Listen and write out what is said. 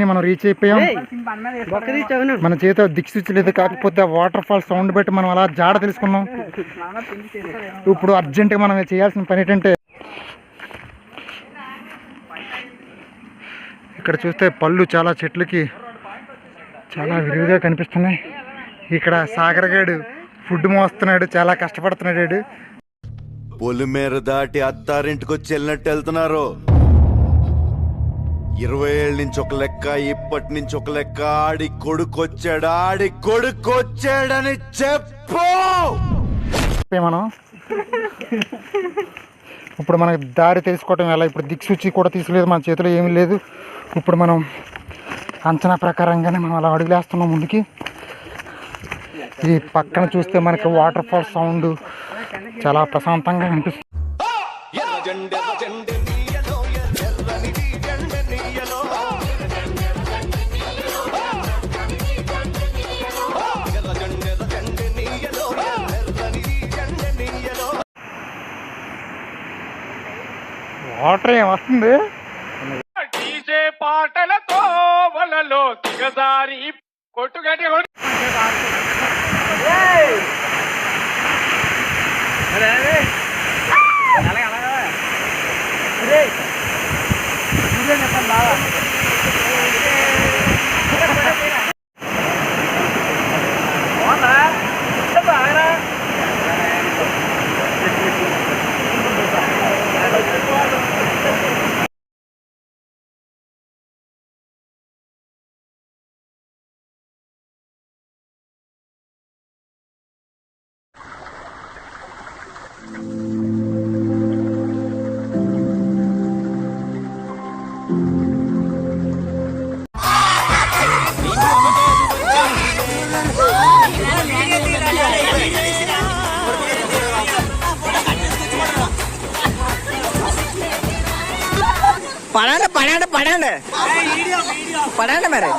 మనం రీచ్ అయిపోయాం. మన చేత దిక్సూచి లేదు, కాకపోతే వాటర్ ఫాల్ సౌండ్ బట్టి మనం అలా జాడ తెలుసుకున్నాం. ఇప్పుడు అర్జెంటుగా మనం చేయాల్సిన పని ఏంటంటే, ఇక్కడ చూస్తే పళ్ళు చాలా చెట్లకి చాలా విరివిగా కనిపిస్తున్నాయి. ఇక్కడ సాగర్ గాడు ఫుడ్ మోస్తున్నాడు, చాలా కష్టపడుతున్నాడు. పొలిమేర దాటి అత్తారింటికి వచ్చి వెళ్ళినట్టు వెళ్తున్నారు. 20 ఏళ్ళ నుంచి ఒక లెక్క, ఇప్పటి నుంచి ఒక లెక్క. ఆడి కొడుకొచ్చాడని చెప్పు. మనం ఇప్పుడు మనకి దారి తెలుసుకోవటం ఎలా, ఇప్పుడు దిక్సూచి కూడా తీసుకోలేదు, మన చేతిలో ఏమీ లేదు. ఇప్పుడు మనం అంచనా ప్రకారంగానే మనం అలా అడుగులేస్తున్నాం ముందుకి. ఈ పక్కన చూస్తే మనకి వాటర్ ఫాల్ సౌండ్ చాలా ప్రశాంతంగా అనిపిస్తుంది. వాటర్ ఏం వస్తుంది, డీజే పాటలతో వలలో దిగజారి కొట్టుగట్టి పడండి మరి.